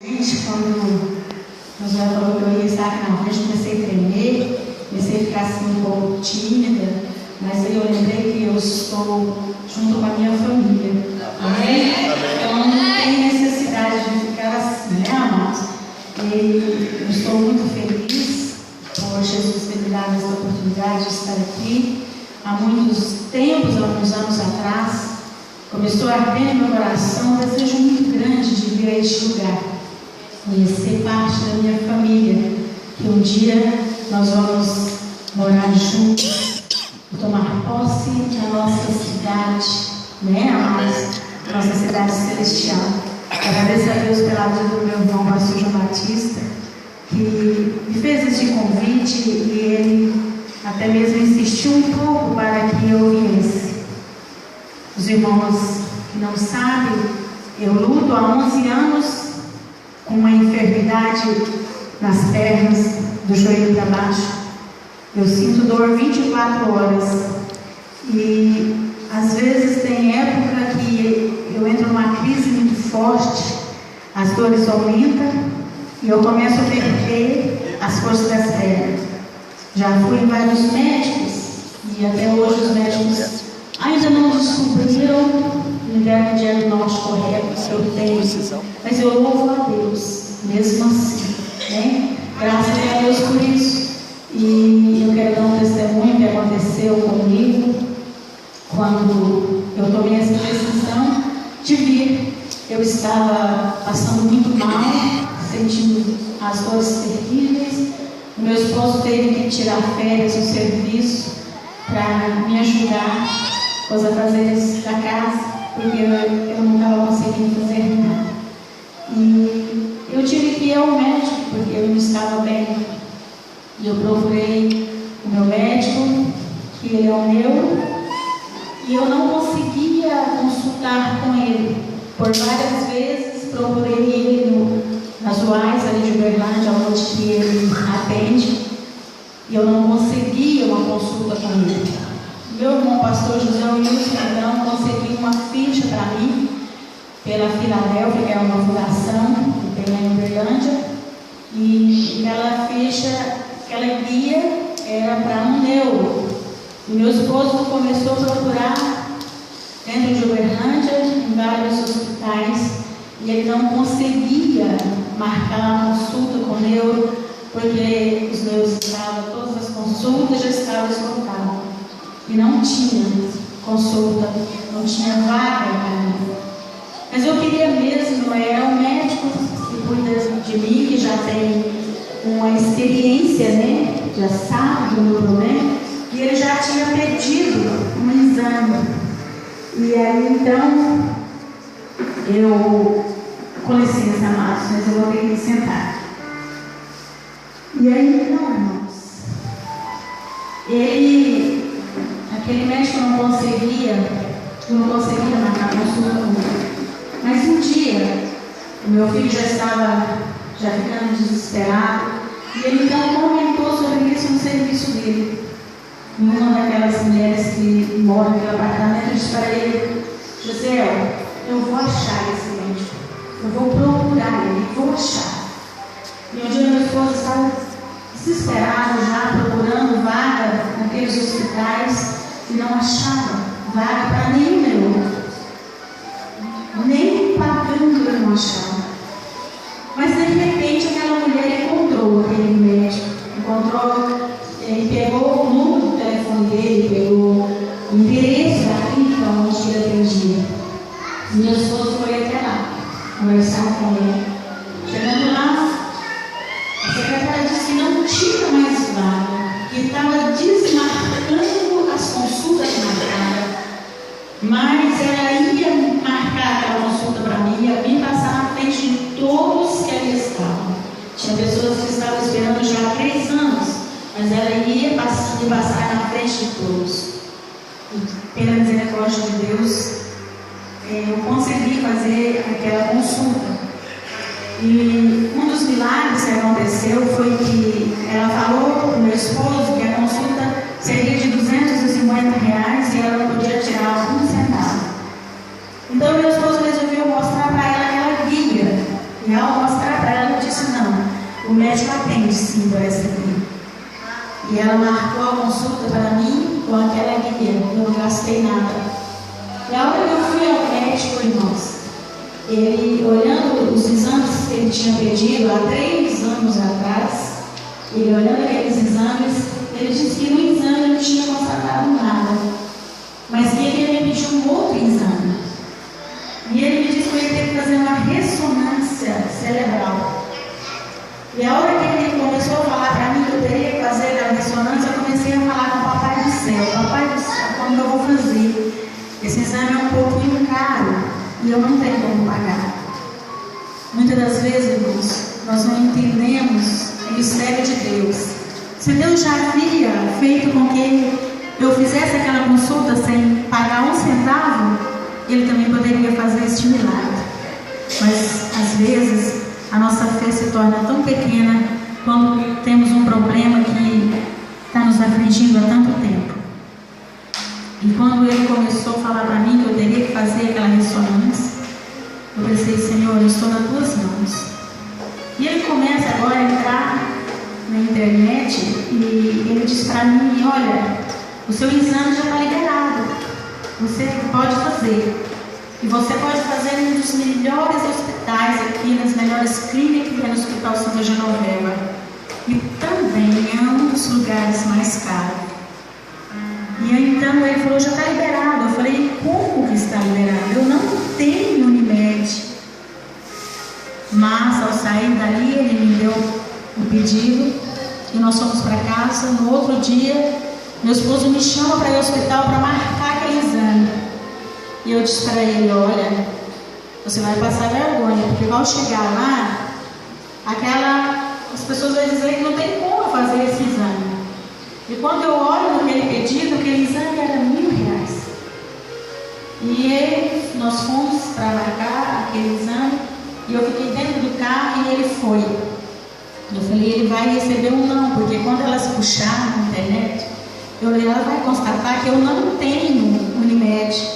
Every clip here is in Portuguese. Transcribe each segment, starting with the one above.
Quando o Josué falou que eu ia estar aqui na frente, comecei a tremer, comecei a ficar assim um pouco tímida, mas aí eu lembrei que eu estou junto com a minha família. Amém? Então não tem necessidade de ficar assim, né, amados? E eu estou muito feliz por Jesus ter me dado essa oportunidade de estar aqui. Há muitos tempos, alguns anos atrás, começou a arder no meu coração um desejo muito grande de vir a este lugar, conhecer parte da minha família, que um dia nós vamos morar juntos, tomar posse da nossa cidade, né, amados? Nossa cidade celestial. Agradeço a Deus pela vida do meu irmão pastor João Batista, que me fez esse convite e ele até mesmo insistiu um pouco para que eu viesse. Os irmãos que não sabem, eu luto há 11 anos com uma enfermidade nas pernas, do joelho para baixo. Eu sinto dor 24 horas. E às vezes tem época que eu entro numa crise muito forte, as dores aumentam e eu começo a perder as forças das pernas. Já fui em vários médicos e até hoje os médicos ainda não descobriram, me deram o diagnóstico correto que eu tenho, mas eu louvo a Deus, mesmo assim, né? Graças a Deus por isso. E eu quero dar um testemunho que aconteceu comigo quando eu tomei essa decisão de vir. Eu estava passando muito mal, sentindo as dores terríveis. Meu esposo teve que tirar férias do serviço para me ajudar com os afazeres da casa, porque eu não estava conseguindo fazer nada. E eu tive que ir ao médico, porque eu não estava bem. E eu procurei o meu médico, que ele é o neuro, e eu não conseguia consultar com ele. Por várias vezes procurei ele nas UAS ali de Uberlândia, onde que ele atende, e eu não conseguia uma consulta com ele. Meu irmão pastor José Wilson então conseguiu uma ficha para mim pela Filadélfia, que é uma fundação que tem lá em Uberlândia, e aquela ficha, aquela guia era para um neuro. E meu esposo começou a procurar dentro de Uberlândia, em vários hospitais, e ele não conseguia marcar a consulta com o neuro, porque os neuros estavam, todas as consultas já estavam esgotadas. E não tinha consulta, não tinha vaga para mim. Mas eu queria mesmo, era um médico que cuida de mim, que já tem uma experiência, né? Já sabe do meu problema, e ele já tinha pedido um exame. E aí então, com licença, amados, mas eu vou ter que me sentar. E aí então, irmãos, aquele médico não conseguia marcar consulta comigo. Mas um dia, o meu filho já estava ficando desesperado, e ele então comentou sobre isso no serviço dele. E uma daquelas mulheres que mora naquele apartamento disse para ele: José, eu vou achar esse médico, eu vou procurar ele, vou achar. E um dia meu esposo estava desesperado já, procurando vaga naqueles hospitais, e não achava vaga para nenhum neuro. Nem pagando ele não achava. Mas de repente aquela mulher encontrou aquele médico, ele pegou o número do telefone dele, pegou o endereço da clínica onde ele atendia. E meu esposo foi até lá, conversar com ele. Chegando lá, a secretária disse que não tinha mais vaga, que estava desmarcando as consultas marcadas. Mas ela ia marcar aquela consulta para mim, ia me passar na frente de todos que ali estavam. Tinha pessoas que estavam esperando já há 3 anos, mas ela ia me passar na frente de todos. E pela misericórdia de Deus, eu consegui fazer aquela consulta. E um dos milagres que aconteceu foi que ela falou para o meu esposo que a consulta seria de R$250 e ela não podia tirar um centavo. Então meu esposo resolveu mostrar para ela aquela guia. E ao mostrar o médico atende sim por essa aqui. E ela marcou a consulta para mim com aquela guia, eu não gastei nada. E a hora que eu fui ao médico, irmãos, ele, olhando os exames que ele tinha pedido há 3 anos atrás, ele olhando aqueles exames, ele disse que no exame não tinha constatado nada, mas que ele ia me pedir um outro exame. E ele me disse que eu ia ter que fazer uma ressonância cerebral. E a hora que ele começou a falar para mim que eu teria que fazer aquela ressonância, eu comecei a falar com o Papai do Céu. Papai do Céu, como eu vou fazer? Esse exame é um pouquinho caro e eu não tenho como pagar. Muitas das vezes, irmãos, nós não entendemos o mistério de Deus. Se Deus já havia feito com que eu fizesse aquela consulta sem pagar 1 centavo, Ele também poderia fazer este milagre. Mas, às vezes, a nossa fé se torna tão pequena quando temos um problema que está nos afligindo há tanto tempo. E quando ele começou a falar para mim que eu teria que fazer aquela ressonância, eu pensei, Senhor, eu estou nas tuas mãos. E ele começa agora a entrar na internet e ele diz para mim, olha, o seu exame já está liberado, você pode fazer. E você pode fazer em um dos melhores hospitais aqui, nas melhores clínicas, que é no Hospital Santa Genoveva. E também é um dos lugares mais caros. E aí, então ele falou, já está liberado. Eu falei, como que está liberado? Eu não tenho Unimed. Mas ao sair dali, ele me deu o pedido e nós fomos para casa. No outro dia, meu esposo me chama para ir ao hospital para marcar aquele exame. E eu disse para ele, olha, você vai passar vergonha, porque ao chegar lá, as pessoas vão dizer que não tem como fazer esse exame. E quando eu olho naquele pedido, aquele exame era R$1.000. E nós fomos para marcar aquele exame, e eu fiquei dentro do carro e ele foi. Eu falei, ele vai receber um não, porque quando elas puxaram na internet, ela vai constatar que eu não tenho Unimed.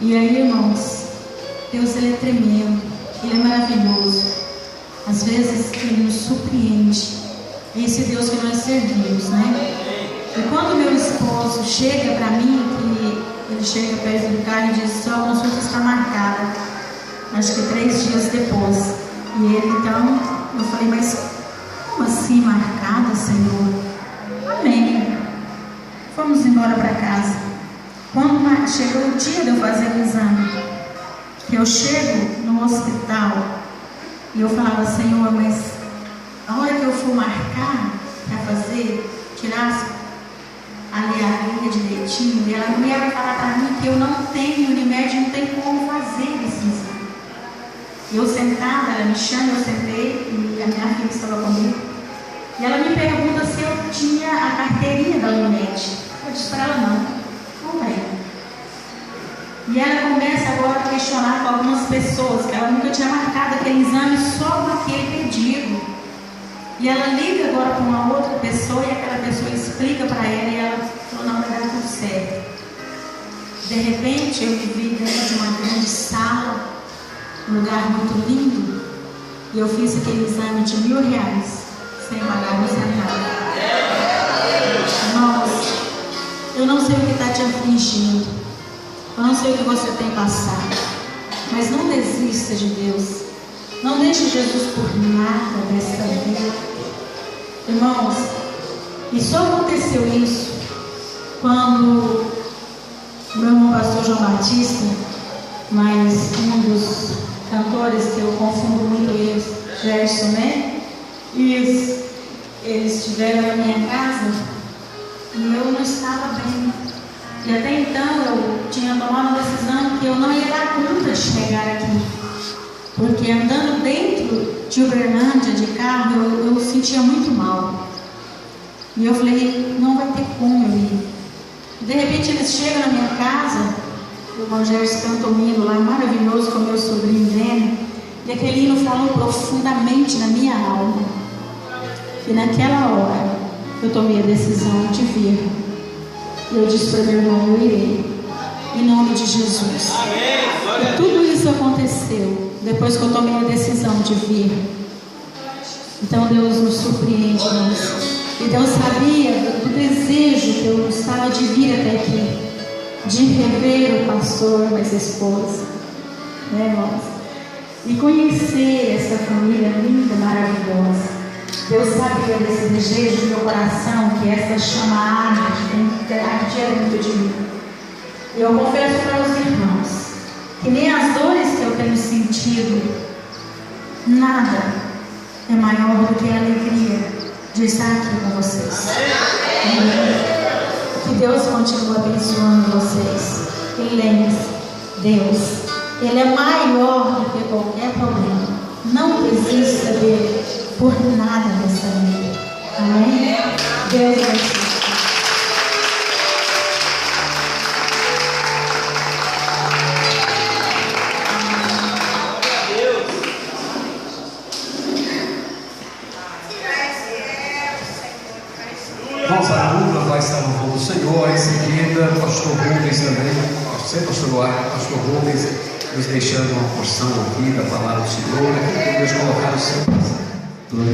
E aí, irmãos, Deus, Ele é tremendo, Ele é maravilhoso. Às vezes Ele nos surpreende. Esse Deus que nós servimos, né? E quando meu esposo chega para mim, que ele chega perto do carro e diz, a consulta está marcada, acho que 3 dias depois. E ele então, eu falei, mas como assim marcada, Senhor? Amém. Fomos embora para casa. Quando chegou o dia de eu fazer o exame, que eu chego no hospital e eu falava, Senhor, mas a hora que eu for marcar para fazer, tirar ali a linha direitinho, e a mulher vai falar para mim que eu não tenho Unimed, não tem como fazer esse exame. Eu sentada, ela me chama, eu sentei e a minha filha estava comigo. E ela me pergunta se eu tinha a carteirinha da Unimed. Eu disse para ela, não tem. E ela começa agora a questionar com algumas pessoas, que ela nunca tinha marcado aquele exame só com aquele pedido. E ela liga agora para uma outra pessoa e aquela pessoa explica para ela e ela falou, não, vai dar tudo certo. De repente eu me vi dentro de uma grande sala, um lugar muito lindo, e eu fiz aquele exame de R$1.000 sem pagar um centavo. Irmãos, eu não sei o que está te afligindo, eu não sei o que você tem passado, mas não desista de Deus. Não deixe Jesus por nada desta vida. Irmãos, e só aconteceu isso quando o meu irmão pastor João Batista, mas um dos cantores que eu confundo muito eles, Gerson, né? E eles estiveram na minha casa e eu não estava bem. E até então eu tinha tomado a decisão que eu não ia dar conta de chegar aqui. Porque andando dentro de Uberlândia de carro, eu sentia muito mal. E eu falei, não vai ter como eu ir. De repente eles chegam na minha casa, o irmão Gerson canta um hino lá maravilhoso com meu sobrinho Zene, e aquele hino falou profundamente na minha alma. E naquela hora eu tomei a decisão de vir. E eu disse para meu irmão, eu irei. Em nome de Jesus. E tudo isso aconteceu depois que eu tomei a decisão de vir. Então Deus nos surpreende nisso. E Deus sabia do desejo que eu estava de vir até aqui, de rever o pastor, mas a esposa, né, irmãos? E conhecer essa família linda, maravilhosa. Deus sabia desse desejo do meu coração, que essa chama ardia dentro de mim. E eu confesso para os irmãos que nem as dores que eu tenho sentido, nada é maior do que a alegria de estar aqui com vocês. Que Deus continue abençoando vocês. E lembre-se, Deus, Ele é maior do que qualquer problema. Não desista dele por nada dessa vida. Amém? Deus abençoe. Vamos à luta, vai estar no voo do Senhor. Em seguida, pastor Rubens também, pastor Rubens, nos deixando uma porção aqui da palavra do Senhor, aqui que Deus colocar no seu coração.